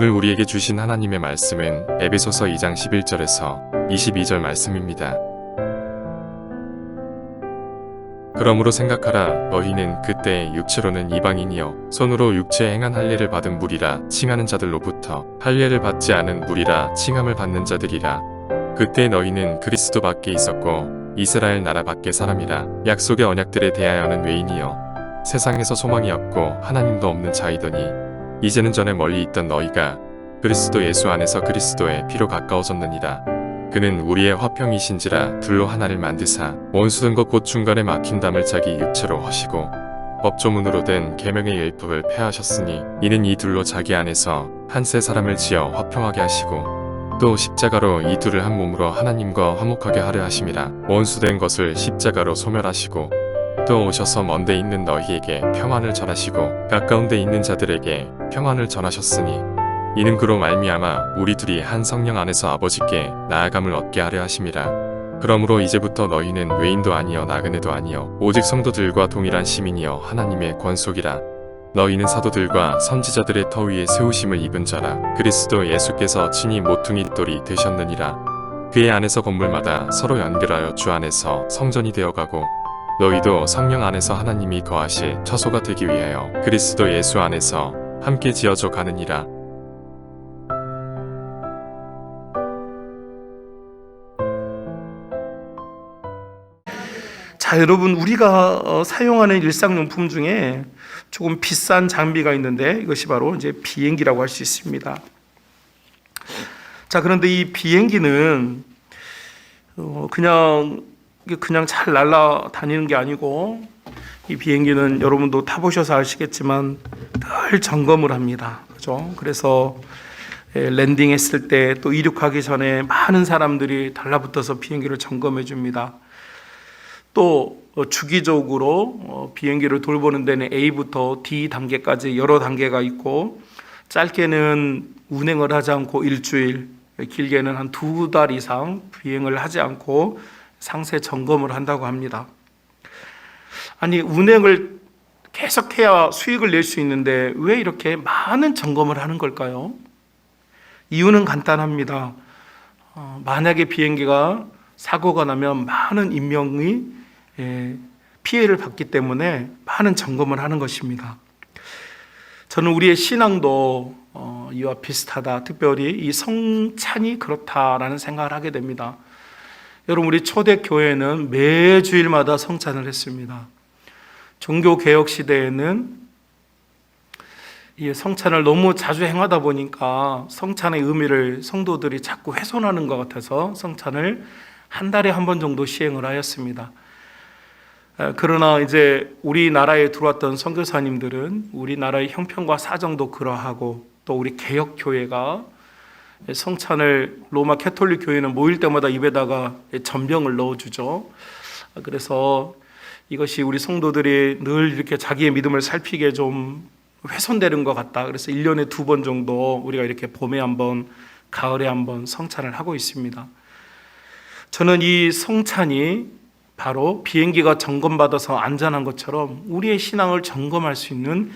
오늘 우리에게 주신 하나님의 말씀은 에베소서 2장 11절에서 22절 말씀입니다. 그러므로 생각하라. 너희는 그때 육체로는 이방인이여 손으로 육체에 행한 할례를 받은 무리라 칭하는 자들로부터 할례를 받지 않은 무리라 칭함을 받는 자들이라. 그때 너희는 그리스도 밖에 있었고 이스라엘 나라 밖의 사람이라. 약속의 언약들에 대하여는 외인이여 세상에서 소망이 없고 하나님도 없는 자이더니 이제는 전에 멀리 있던 너희가 그리스도 예수 안에서 그리스도의 피로 가까워졌느니라. 그는 우리의 화평이신지라 둘로 하나를 만드사 원수된 것 곧 중간에 막힌 담을 자기 육체로 허시고 법조문으로 된 계명의 율법을 폐하셨으니 이는 이 둘로 자기 안에서 한 세 사람을 지어 화평하게 하시고 또 십자가로 이 둘을 한 몸으로 하나님과 화목하게 하려 하심이라. 원수된 것을 십자가로 소멸하시고 또 오셔서 먼 데 있는 너희에게 평안을 전하시고 가까운 데 있는 자들에게 평안을 전하셨으니 이는 그로 말미암아 우리 둘이 한 성령 안에서 아버지께 나아감을 얻게 하려 하심이라. 그러므로 이제부터 너희는 외인도 아니여 나그네도 아니여 오직 성도들과 동일한 시민이여 하나님의 권속이라. 너희는 사도들과 선지자들의 터 위에 세우심을 입은 자라. 그리스도 예수께서 친히 모퉁이 돌이 되셨느니라. 그의 안에서 건물마다 서로 연결하여 주 안에서 성전이 되어가고 너희도 성령 안에서 하나님이 거하실 처소가 되기 위하여 그리스도 예수 안에서 함께 지어져 가느니라. 자, 여러분, 우리가 사용하는 일상용품 중에 조금 비싼 장비가 있는데 이것이 바로 이제 비행기라고 할 수 있습니다. 자, 그런데 이 비행기는 그냥 잘 날아다니는 게 아니고 이 비행기는 여러분도 타보셔서 아시겠지만 늘 점검을 합니다. 그죠? 그래서 랜딩했을 때 또 이륙하기 전에 많은 사람들이 달라붙어서 비행기를 점검해 줍니다. 또 주기적으로 비행기를 돌보는 데는 A부터 D 단계까지 여러 단계가 있고 짧게는 운행을 하지 않고 일주일, 길게는 한 2달 이상 비행을 하지 않고 상세 점검을 한다고 합니다. 아니, 운행을 계속해야 수익을 낼 수 있는데 왜 이렇게 많은 점검을 하는 걸까요? 이유는 간단합니다. 만약에 비행기가 사고가 나면 많은 인명이 피해를 받기 때문에 많은 점검을 하는 것입니다. 저는 우리의 신앙도 이와 비슷하다. 특별히 이 성찬이 그렇다라는 생각을 하게 됩니다. 여러분, 우리 초대교회는 매주일마다 성찬을 했습니다. 종교개혁 시대에는 이 성찬을 너무 자주 행하다 보니까 성찬의 의미를 성도들이 자꾸 훼손하는 것 같아서 성찬을 한 달에 한 번 정도 시행을 하였습니다. 그러나 이제 우리나라에 들어왔던 선교사님들은 우리나라의 형편과 사정도 그러하고 또 우리 개혁교회가 성찬을 로마 캐톨릭 교회는 모일 때마다 입에다가 전병을 넣어주죠. 그래서 이것이 우리 성도들이 늘 이렇게 자기의 믿음을 살피게 좀 훼손되는 것 같다. 그래서 1년에 2번 정도 우리가 이렇게 봄에 한 번, 가을에 한 번 성찬을 하고 있습니다. 저는 이 성찬이 바로 비행기가 점검받아서 안전한 것처럼 우리의 신앙을 점검할 수 있는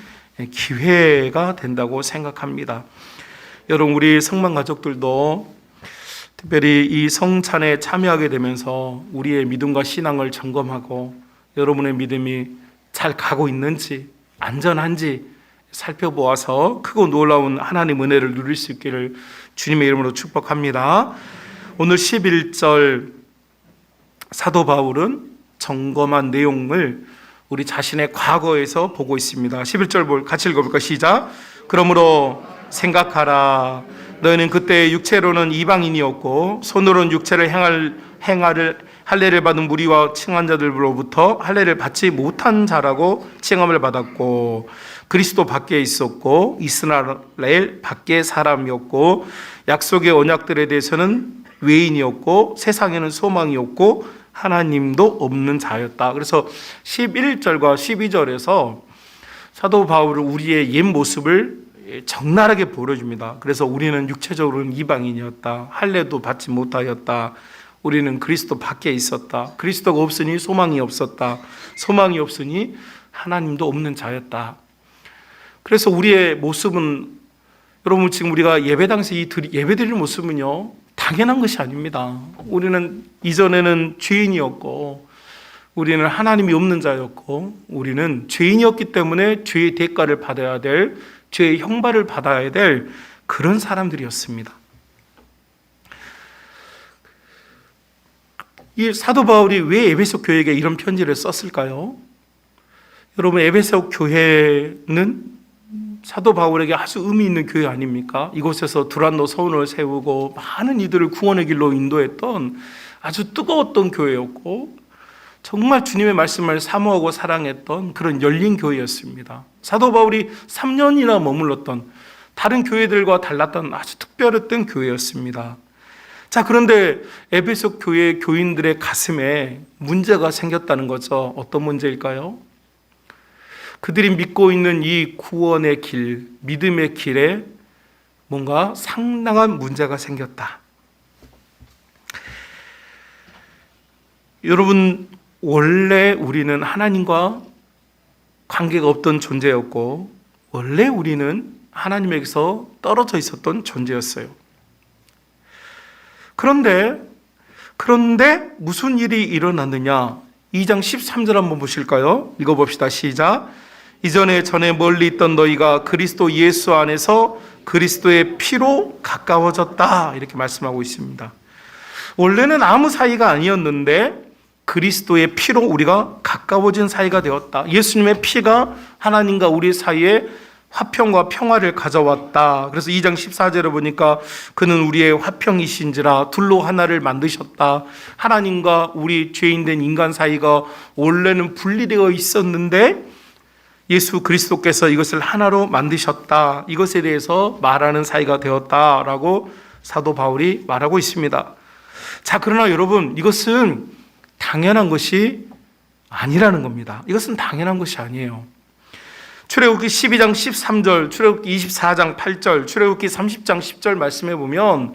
기회가 된다고 생각합니다. 여러분, 우리 성만 가족들도 특별히 이 성찬에 참여하게 되면서 우리의 믿음과 신앙을 점검하고 여러분의 믿음이 잘 가고 있는지 안전한지 살펴보아서 크고 놀라운 하나님 은혜를 누릴 수 있기를 주님의 이름으로 축복합니다. 오늘 11절 사도 바울은 점검한 내용을 우리 자신의 과거에서 보고 있습니다. 11절 같이 읽어볼까? 시작. 그러므로 생각하라. 너희는 그때 육체로는 이방인이었고 손으로는 육체를 할례를 받은 무리와 칭한 자들로부터 할례를 받지 못한 자라고 칭함을 받았고 그리스도 밖에 있었고 이스라엘 밖의 사람이었고 약속의 언약들에 대해서는 외인이었고 세상에는 소망이 없고 하나님도 없는 자였다. 그래서 11절과 12절에서 사도 바울은 우리의 옛 모습을 적나라하게 보여줍니다. 그래서 우리는 육체적으로는 이방인이었다. 할례도 받지 못하였다. 우리는 그리스도 밖에 있었다. 그리스도가 없으니 소망이 없었다. 소망이 없으니 하나님도 없는 자였다. 그래서 우리의 모습은 여러분 지금 우리가 예배당에서 예배드리는 모습은요 당연한 것이 아닙니다. 우리는 이전에는 죄인이었고 우리는 하나님이 없는 자였고 우리는 죄인이었기 때문에 죄의 대가를 받아야 될, 죄의 형벌을 받아야 될 그런 사람들이었습니다. 이 사도 바울이 왜 에베소 교회에게 이런 편지를 썼을까요? 여러분 에베소 교회는 사도 바울에게 아주 의미 있는 교회 아닙니까? 이곳에서 두란노 서원을 세우고 많은 이들을 구원의 길로 인도했던 아주 뜨거웠던 교회였고 정말 주님의 말씀을 사모하고 사랑했던 그런 열린 교회였습니다. 사도 바울이 3년이나 머물렀던 다른 교회들과 달랐던 아주 특별했던 교회였습니다. 자, 그런데 에베소 교회 교인들의 가슴에 문제가 생겼다는 거죠. 어떤 문제일까요? 그들이 믿고 있는 이 구원의 길, 믿음의 길에 뭔가 상당한 문제가 생겼다. 여러분, 원래 우리는 하나님과 관계가 없던 존재였고, 원래 우리는 하나님에게서 떨어져 있었던 존재였어요. 그런데 무슨 일이 일어났느냐? 2장 13절 한번 보실까요? 읽어봅시다. 시작. 이전에 전에 멀리 있던 너희가 그리스도 예수 안에서 그리스도의 피로 가까워졌다. 이렇게 말씀하고 있습니다. 원래는 아무 사이가 아니었는데 그리스도의 피로 우리가 가까워진 사이가 되었다. 예수님의 피가 하나님과 우리 사이에 화평과 평화를 가져왔다. 그래서 2장 14절에 보니까 그는 우리의 화평이신지라 둘로 하나를 만드셨다. 하나님과 우리 죄인된 인간 사이가 원래는 분리되어 있었는데 예수 그리스도께서 이것을 하나로 만드셨다. 이것에 대해서 말하는 사이가 되었다라고 사도 바울이 말하고 있습니다. 자, 그러나 여러분, 이것은 당연한 것이 아니라는 겁니다. 이것은 당연한 것이 아니에요. 출애굽기 12장 13절, 출애굽기 24장 8절, 출애굽기 30장 10절 말씀해 보면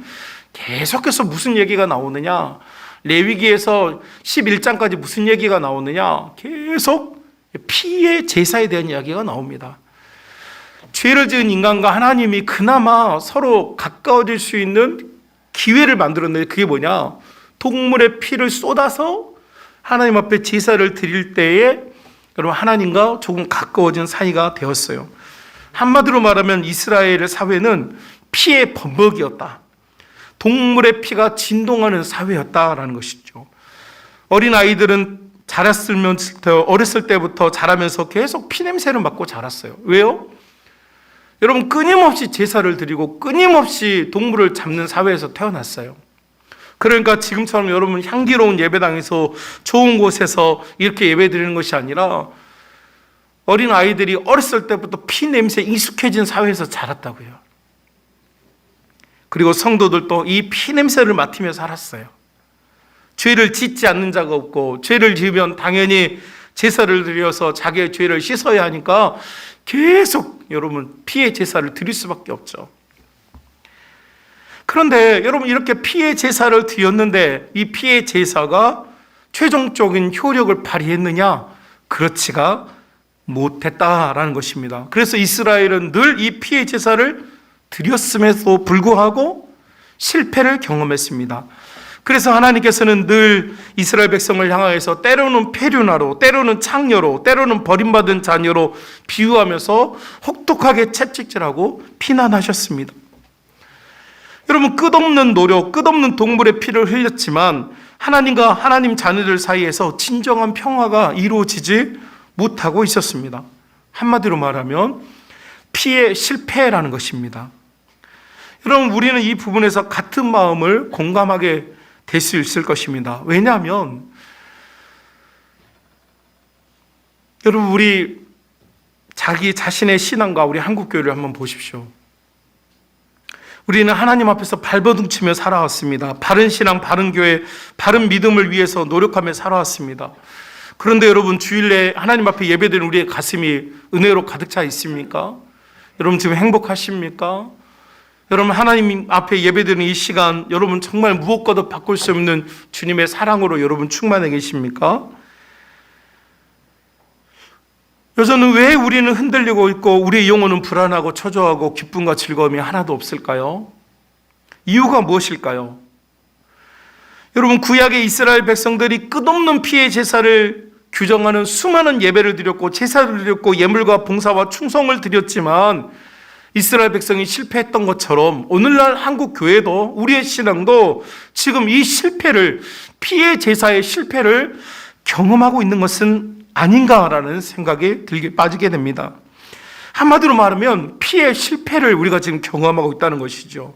계속해서 무슨 얘기가 나오느냐? 레위기에서 11장까지 무슨 얘기가 나오느냐? 계속 피의 제사에 대한 이야기가 나옵니다. 죄를 지은 인간과 하나님이 그나마 서로 가까워질 수 있는 기회를 만들었는데 그게 뭐냐? 동물의 피를 쏟아서 하나님 앞에 제사를 드릴 때에 여러분 하나님과 조금 가까워진 사이가 되었어요. 한마디로 말하면 이스라엘 사회는 피의 범벅이었다. 동물의 피가 진동하는 사회였다라는 것이죠. 어린 아이들은 어렸을 때부터 자라면서 계속 피냄새를 맡고 자랐어요. 왜요? 여러분 끊임없이 제사를 드리고 끊임없이 동물을 잡는 사회에서 태어났어요. 그러니까 지금처럼 여러분 향기로운 예배당에서 좋은 곳에서 이렇게 예배 드리는 것이 아니라 어린 아이들이 어렸을 때부터 피 냄새에 익숙해진 사회에서 자랐다고요. 그리고 성도들도 이 피 냄새를 맡으며 살았어요. 죄를 짓지 않는 자가 없고 죄를 지으면 당연히 제사를 드려서 자기의 죄를 씻어야 하니까 계속 여러분 피의 제사를 드릴 수밖에 없죠. 그런데 여러분 이렇게 피의 제사를 드렸는데 이 피의 제사가 최종적인 효력을 발휘했느냐? 그렇지가 못했다라는 것입니다. 그래서 이스라엘은 늘 이 피의 제사를 드렸음에도 불구하고 실패를 경험했습니다. 그래서 하나님께서는 늘 이스라엘 백성을 향하여서 때로는 페류나로, 때로는 창녀로, 때로는 버림받은 자녀로 비유하면서 혹독하게 채찍질하고 비난하셨습니다. 여러분 끝없는 노력, 끝없는 동물의 피를 흘렸지만 하나님과 하나님 자녀들 사이에서 진정한 평화가 이루어지지 못하고 있었습니다. 한마디로 말하면 피의 실패라는 것입니다. 여러분 우리는 이 부분에서 같은 마음을 공감하게 될 수 있을 것입니다. 왜냐하면 여러분 우리 자기 자신의 신앙과 우리 한국교회를 한번 보십시오. 우리는 하나님 앞에서 발버둥치며 살아왔습니다. 바른 신앙, 바른 교회, 바른 믿음을 위해서 노력하며 살아왔습니다. 그런데 여러분 주일에 하나님 앞에 예배드리는 우리의 가슴이 은혜로 가득 차 있습니까? 여러분 지금 행복하십니까? 여러분 하나님 앞에 예배드리는 이 시간 여러분 정말 무엇과도 바꿀 수 없는 주님의 사랑으로 여러분 충만해 계십니까? 여전히 왜 우리는 흔들리고 있고 우리의 영혼은 불안하고 초조하고 기쁨과 즐거움이 하나도 없을까요? 이유가 무엇일까요? 여러분, 구약의 이스라엘 백성들이 끝없는 피의 제사를 규정하는 수많은 예배를 드렸고 제사를 드렸고 예물과 봉사와 충성을 드렸지만 이스라엘 백성이 실패했던 것처럼 오늘날 한국 교회도 우리의 신앙도 지금 이 실패를, 피의 제사의 실패를 경험하고 있는 것은 아닌가라는 생각에 빠지게 됩니다. 한마디로 말하면 피의 실패를 우리가 지금 경험하고 있다는 것이죠.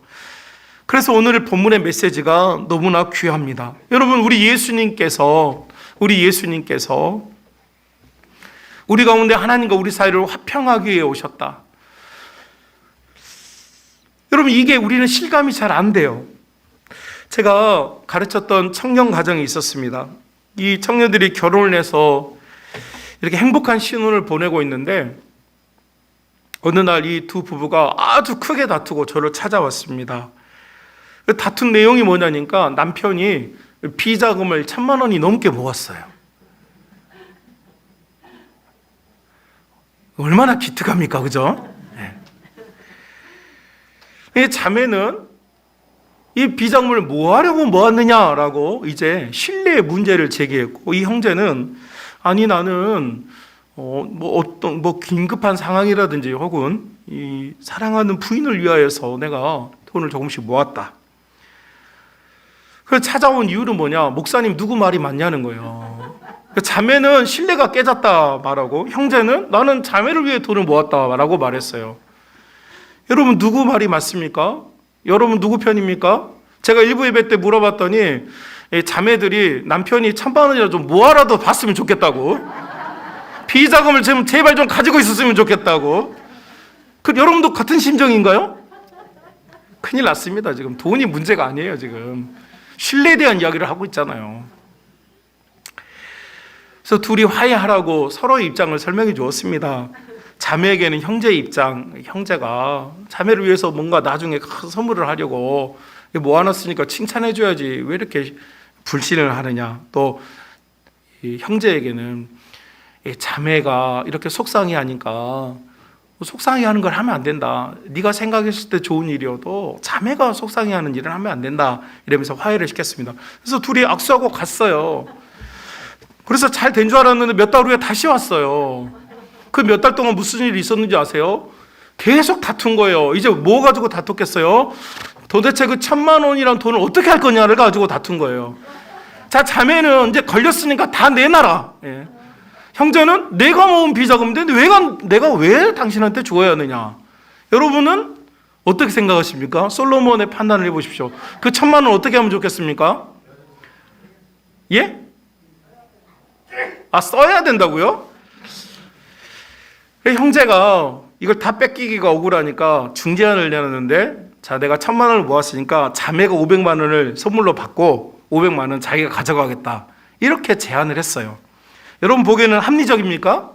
그래서 오늘 본문의 메시지가 너무나 귀합니다. 여러분, 우리 예수님께서 우리 가운데 하나님과 우리 사이를 화평하기 위해 오셨다. 여러분, 이게 우리는 실감이 잘 안 돼요. 제가 가르쳤던 청년 가정이 있었습니다. 이 청년들이 결혼을 해서 이렇게 행복한 신혼을 보내고 있는데 어느 날 이 두 부부가 아주 크게 다투고 저를 찾아왔습니다. 다툰 내용이 뭐냐니까 남편이 비자금을 1,000만 원이 넘게 모았어요. 얼마나 기특합니까, 그죠? 이 자매는 이 비자금을 뭐 하려고 모았느냐라고 이제 신뢰의 문제를 제기했고, 이 형제는 아니 나는 어떤 긴급한 상황이라든지 혹은 이 사랑하는 부인을 위하여서 내가 돈을 조금씩 모았다. 그래서 찾아온 이유는 뭐냐? 목사님 누구 말이 맞냐는 거예요. 자매는 신뢰가 깨졌다 말하고 형제는 나는 자매를 위해 돈을 모았다 라고 말했어요. 여러분, 누구 말이 맞습니까? 여러분 누구 편입니까? 제가 일부 예배 때 물어봤더니 자매들이 남편이 1,000만 원이라도 좀 모아라도 봤으면 좋겠다고, 비자금을 제발 좀 가지고 있었으면 좋겠다고. 여러분도 같은 심정인가요? 큰일 났습니다. 지금 돈이 문제가 아니에요. 지금 신뢰에 대한 이야기를 하고 있잖아요. 그래서 둘이 화해하라고 서로의 입장을 설명해 주었습니다. 자매에게는 형제의 입장, 형제가 자매를 위해서 뭔가 나중에 큰 선물을 하려고 모아놨으니까 칭찬해 줘야지 왜 이렇게 불신을 하느냐. 또 형제에게는 자매가 이렇게 속상해하니까 속상해하는 걸 하면 안 된다. 네가 생각했을 때 좋은 일이어도 자매가 속상해하는 일을 하면 안 된다. 이러면서 화해를 시켰습니다. 그래서 둘이 악수하고 갔어요. 그래서 잘 된 줄 알았는데 몇 달 후에 다시 왔어요. 그 몇 달 동안 무슨 일이 있었는지 아세요? 계속 다툰 거예요. 이제 뭐 가지고 다퉜겠어요? 도대체 그 1,000만 원이란 돈을 어떻게 할 거냐를 가지고 다툰 거예요. 자, 자매는 이제 걸렸으니까 다 내놔라. 예. 형제는 내가 모은 비자금인데 내가 왜 당신한테 줘야 하느냐. 여러분은 어떻게 생각하십니까? 솔로몬의 판단을 해보십시오. 그 1,000만 원 어떻게 하면 좋겠습니까? 예? 써야 된다고요? 형제가 이걸 다 뺏기기가 억울하니까 중재안을 내놨는데, 자, 내가 1,000만 원을 모았으니까 자매가 500만 원을 선물로 받고 500만 원 자기가 가져가겠다. 이렇게 제안을 했어요. 여러분 보기에는 합리적입니까?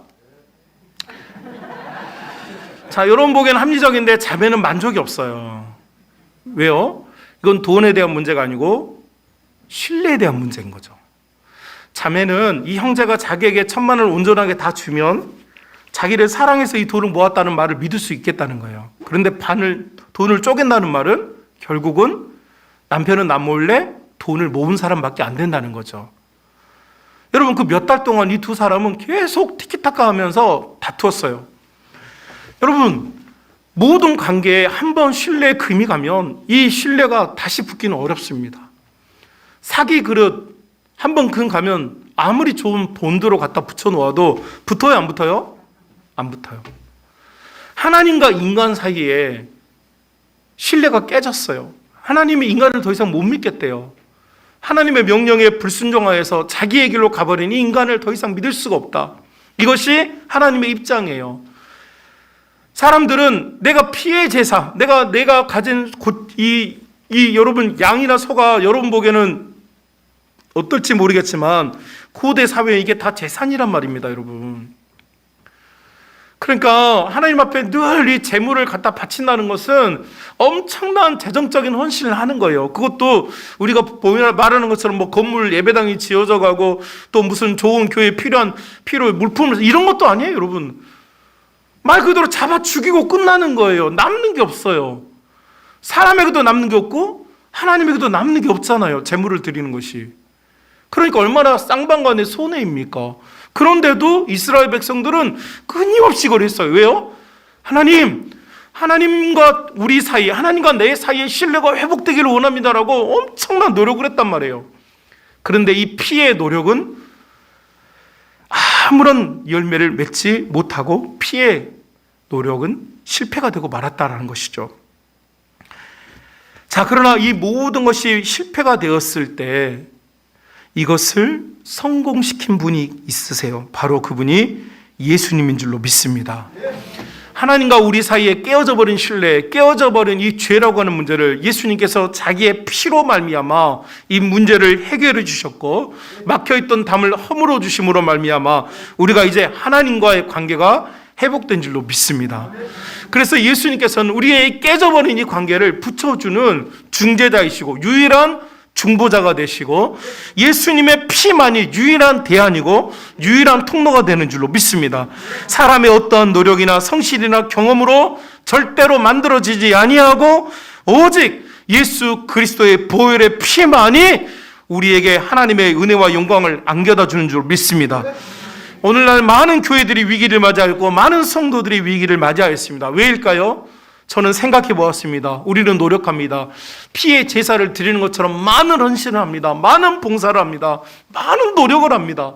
자, 여러분 보기에는 합리적인데 자매는 만족이 없어요. 왜요? 이건 돈에 대한 문제가 아니고 신뢰에 대한 문제인 거죠. 자매는 이 형제가 자기에게 1,000만 원을 온전하게 다 주면 자기를 사랑해서 이 돈을 모았다는 말을 믿을 수 있겠다는 거예요. 그런데 돈을 쪼갠다는 말은 결국은 남편은 남몰래 돈을 모은 사람밖에 안 된다는 거죠. 여러분, 그 몇 달 동안 이 두 사람은 계속 티키타카 하면서 다투었어요. 여러분, 모든 관계에 한번 신뢰의 금이 가면 이 신뢰가 다시 붙기는 어렵습니다. 사기 그릇 한번 금 가면 아무리 좋은 본드로 갖다 붙여놓아도 붙어요, 안 붙어요? 안 붙어요. 하나님과 인간 사이에 신뢰가 깨졌어요. 하나님이 인간을 더 이상 못 믿겠대요. 하나님의 명령에 불순종하여서 자기의 길로 가버린 이 인간을 더 이상 믿을 수가 없다. 이것이 하나님의 입장이에요. 사람들은 내가 피의 제사, 내가 가진 이 여러분 양이나 소가 여러분 보기에는 어떨지 모르겠지만 고대 사회에 이게 다 재산이란 말입니다, 여러분. 그러니까 하나님 앞에 늘 이 재물을 갖다 바친다는 것은 엄청난 재정적인 헌신을 하는 거예요. 그것도 우리가 말하는 것처럼 뭐 건물 예배당이 지어져 가고 또 무슨 좋은 교회에 필요한 물품을 이런 것도 아니에요, 여러분. 말 그대로 잡아 죽이고 끝나는 거예요. 남는 게 없어요. 사람에게도 남는 게 없고 하나님에게도 남는 게 없잖아요, 재물을 드리는 것이. 그러니까 얼마나 쌍방간의 손해입니까? 그런데도 이스라엘 백성들은 끊임없이 그랬어요. 왜요? 하나님과 우리 사이, 하나님과 내 사이의 신뢰가 회복되기를 원합니다라고 엄청난 노력을 했단 말이에요. 그런데 이 피의 노력은 아무런 열매를 맺지 못하고 피의 노력은 실패가 되고 말았다라는 것이죠. 자, 그러나 이 모든 것이 실패가 되었을 때 이것을 성공시킨 분이 있으세요. 바로 그분이 예수님인 줄로 믿습니다. 하나님과 우리 사이에 깨어져 버린 신뢰, 깨어져 버린 이 죄라고 하는 문제를 예수님께서 자기의 피로 말미암아 이 문제를 해결해 주셨고, 막혀있던 담을 허물어 주심으로 말미암아 우리가 이제 하나님과의 관계가 회복된 줄로 믿습니다. 그래서 예수님께서는 우리의 깨져버린 이 관계를 붙여주는 중재자이시고 유일한 중보자가 되시고 예수님의 피만이 유일한 대안이고 유일한 통로가 되는 줄로 믿습니다. 사람의 어떠한 노력이나 성실이나 경험으로 절대로 만들어지지 아니하고 오직 예수 그리스도의 보혈의 피만이 우리에게 하나님의 은혜와 영광을 안겨다 주는 줄 믿습니다. 오늘날 많은 교회들이 위기를 맞이하고 많은 성도들이 위기를 맞이하였습니다. 왜일까요? 저는 생각해 보았습니다. 우리는 노력합니다. 피의 제사를 드리는 것처럼 많은 헌신을 합니다. 많은 봉사를 합니다. 많은 노력을 합니다.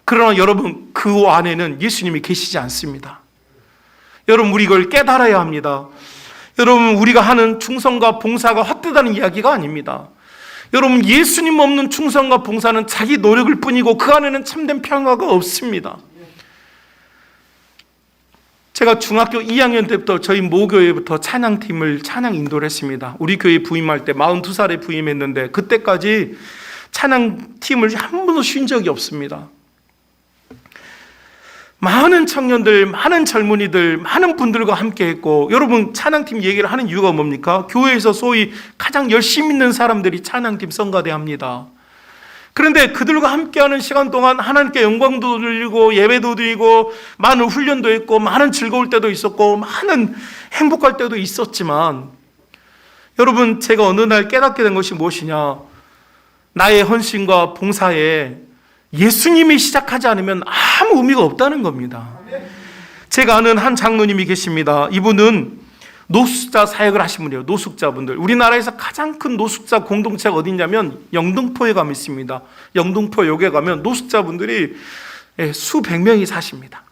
그러나 여러분, 그 안에는 예수님이 계시지 않습니다. 여러분, 우리 이걸 깨달아야 합니다. 여러분, 우리가 하는 충성과 봉사가 헛되다는 이야기가 아닙니다. 여러분, 예수님 없는 충성과 봉사는 자기 노력일 뿐이고 그 안에는 참된 평화가 없습니다. 제가 중학교 2학년 때부터 저희 모교회부터 찬양팀을 찬양 인도를 했습니다. 우리 교회 부임할 때 42살에 부임했는데 그때까지 찬양팀을 한 번도 쉰 적이 없습니다. 많은 청년들, 많은 젊은이들, 많은 분들과 함께 했고, 여러분 찬양팀 얘기를 하는 이유가 뭡니까? 교회에서 소위 가장 열심히 있는 사람들이 찬양팀 성가대 합니다. 그런데 그들과 함께하는 시간 동안 하나님께 영광도 돌리고 예배도 드리고 많은 훈련도 했고 많은 즐거울 때도 있었고 많은 행복할 때도 있었지만, 여러분, 제가 어느 날 깨닫게 된 것이 무엇이냐? 나의 헌신과 봉사에 예수님이 시작하지 않으면 아무 의미가 없다는 겁니다. 제가 아는 한 장로님이 계십니다. 이분은 노숙자 사역을 하신 분이에요. 노숙자분들. 우리나라에서 가장 큰 노숙자 공동체가 어디냐면 영등포에 가면 있습니다. 영등포역에 가면 노숙자분들이 수백 명이 사십니다.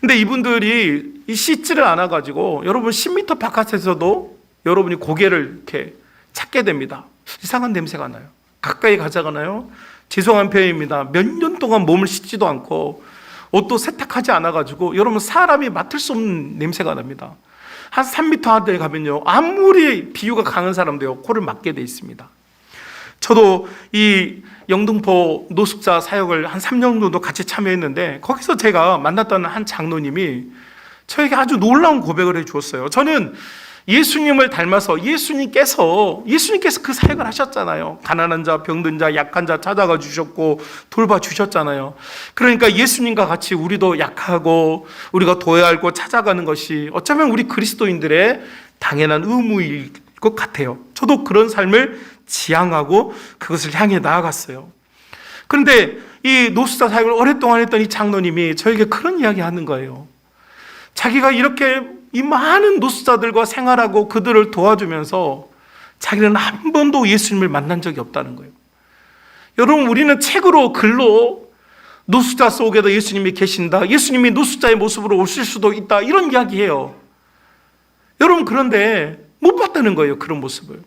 근데 이분들이 씻지를 않아가지고 여러분 10m 바깥에서도 여러분이 고개를 이렇게 찾게 됩니다. 이상한 냄새가 나요. 가까이 가져가나요? 죄송한 표현입니다. 몇 년 동안 몸을 씻지도 않고 옷도 세탁하지 않아가지고 여러분 사람이 맡을 수 없는 냄새가 납니다. 한 3m 안에 가면요, 아무리 비유가 강한 사람도요 코를 막게 돼 있습니다. 저도 이 영등포 노숙자 사역을 한 3년 정도 같이 참여했는데 거기서 제가 만났던 한 장로님이 저에게 아주 놀라운 고백을 해주었어요. 저는 예수님을 닮아서 예수님께서 그 사역을 하셨잖아요. 가난한 자, 병든 자, 약한 자 찾아가 주셨고 돌봐 주셨잖아요. 그러니까 예수님과 같이 우리도 약하고 우리가 도와야 할 곳 찾아가는 것이 어쩌면 우리 그리스도인들의 당연한 의무일 것 같아요. 저도 그런 삶을 지향하고 그것을 향해 나아갔어요. 그런데 이 노숙자 사역을 오랫동안 했던 이 장로님이 저에게 그런 이야기 하는 거예요. 자기가 이렇게 이 많은 노숙자들과 생활하고 그들을 도와주면서 자기는 한 번도 예수님을 만난 적이 없다는 거예요. 여러분, 우리는 책으로 글로 노숙자 속에도 예수님이 계신다, 예수님이 노숙자의 모습으로 오실 수도 있다, 이런 이야기해요. 여러분, 그런데 못 봤다는 거예요, 그런 모습을.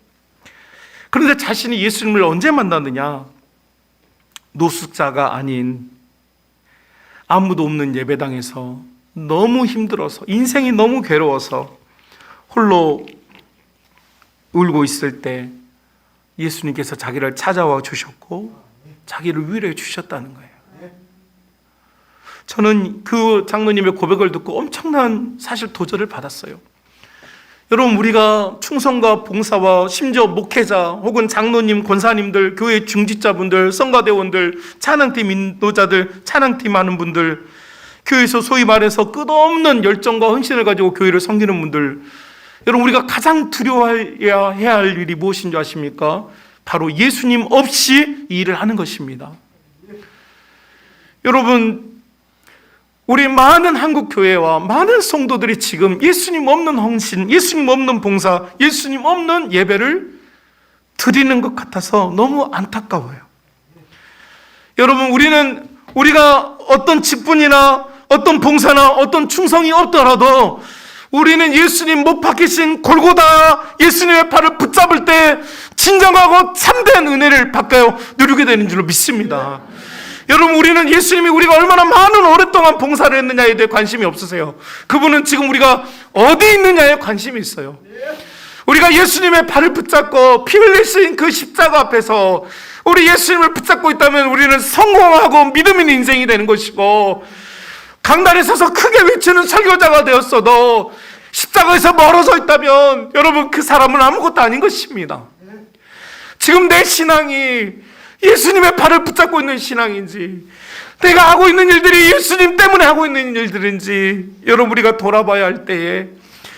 그런데 자신이 예수님을 언제 만났느냐? 노숙자가 아닌 아무도 없는 예배당에서 너무 힘들어서, 인생이 너무 괴로워서 홀로 울고 있을 때 예수님께서 자기를 찾아와 주셨고 자기를 위로해 주셨다는 거예요. 저는 그 장로님의 고백을 듣고 엄청난 사실 도전을 받았어요. 여러분, 우리가 충성과 봉사와 심지어 목회자 혹은 장로님, 권사님들, 교회 중직자분들, 성가대원들, 찬양팀 인도자들, 찬양팀 하는 분들, 교회에서 소위 말해서 끝없는 열정과 헌신을 가지고 교회를 섬기는 분들, 여러분, 우리가 가장 두려워해야 할 일이 무엇인 줄 아십니까? 바로 예수님 없이 이 일을 하는 것입니다. 여러분, 우리 많은 한국 교회와 많은 성도들이 지금 예수님 없는 헌신, 예수님 없는 봉사, 예수님 없는 예배를 드리는 것 같아서 너무 안타까워요. 여러분, 우리가 어떤 직분이나 어떤 봉사나 어떤 충성이 없더라도 우리는 예수님 못 박히신 골고다 예수님의 팔을 붙잡을 때 진정하고 참된 은혜를 받게 누리게 되는 줄로 믿습니다. 여러분, 우리는 예수님이 우리가 얼마나 많은 오랫동안 봉사를 했느냐에 대해 관심이 없으세요. 그분은 지금 우리가 어디 있느냐에 관심이 있어요. 우리가 예수님의 발을 붙잡고 피 흘리신 그 십자가 앞에서 우리 예수님을 붙잡고 있다면 우리는 성공하고 믿음 있는 인생이 되는 것이고, 강단에 서서 크게 외치는 설교자가 되었어도 십자가에서 멀어져 있다면 여러분, 그 사람은 아무것도 아닌 것입니다. 지금 내 신앙이 예수님의 발을 붙잡고 있는 신앙인지, 내가 하고 있는 일들이 예수님 때문에 하고 있는 일들인지 여러분, 우리가 돌아봐야 할 때에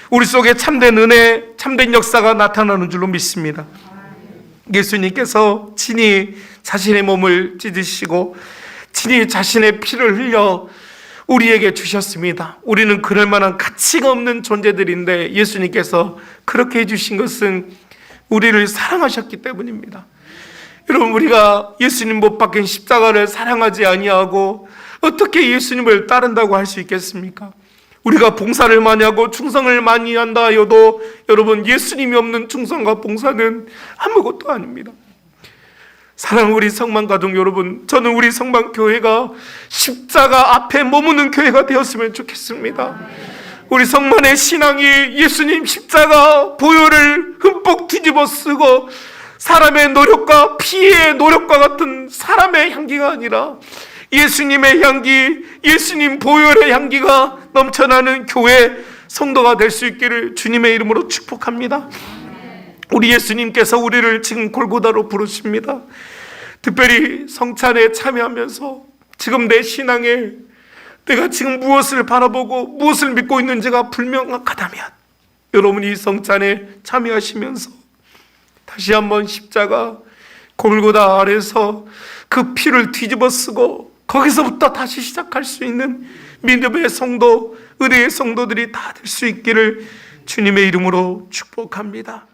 우리 속에 참된 은혜, 참된 역사가 나타나는 줄로 믿습니다. 예수님께서 친히 자신의 몸을 찢으시고 친히 자신의 피를 흘려 우리에게 주셨습니다. 우리는 그럴 만한 가치가 없는 존재들인데 예수님께서 그렇게 해주신 것은 우리를 사랑하셨기 때문입니다. 여러분, 우리가 예수님 못 박힌 십자가를 사랑하지 아니하고 어떻게 예수님을 따른다고 할 수 있겠습니까? 우리가 봉사를 많이 하고 충성을 많이 한다 해도 여러분, 예수님이 없는 충성과 봉사는 아무것도 아닙니다. 사랑하는 우리 성만가족 여러분, 저는 우리 성만교회가 십자가 앞에 머무는 교회가 되었으면 좋겠습니다. 우리 성만의 신앙이 예수님 십자가 보혈을 흠뻑 뒤집어 쓰고 사람의 노력과 피의 노력과 같은 사람의 향기가 아니라 예수님의 향기, 예수님 보혈의 향기가 넘쳐나는 교회 성도가 될 수 있기를 주님의 이름으로 축복합니다. 우리 예수님께서 우리를 지금 골고다로 부르십니다. 특별히 성찬에 참여하면서 지금 내 신앙에 내가 지금 무엇을 바라보고 무엇을 믿고 있는지가 불명확하다면 여러분이 성찬에 참여하시면서 다시 한번 십자가 골고다 아래서 그 피를 뒤집어 쓰고 거기서부터 다시 시작할 수 있는 믿음의 성도, 은혜의 성도들이 다 될 수 있기를 주님의 이름으로 축복합니다.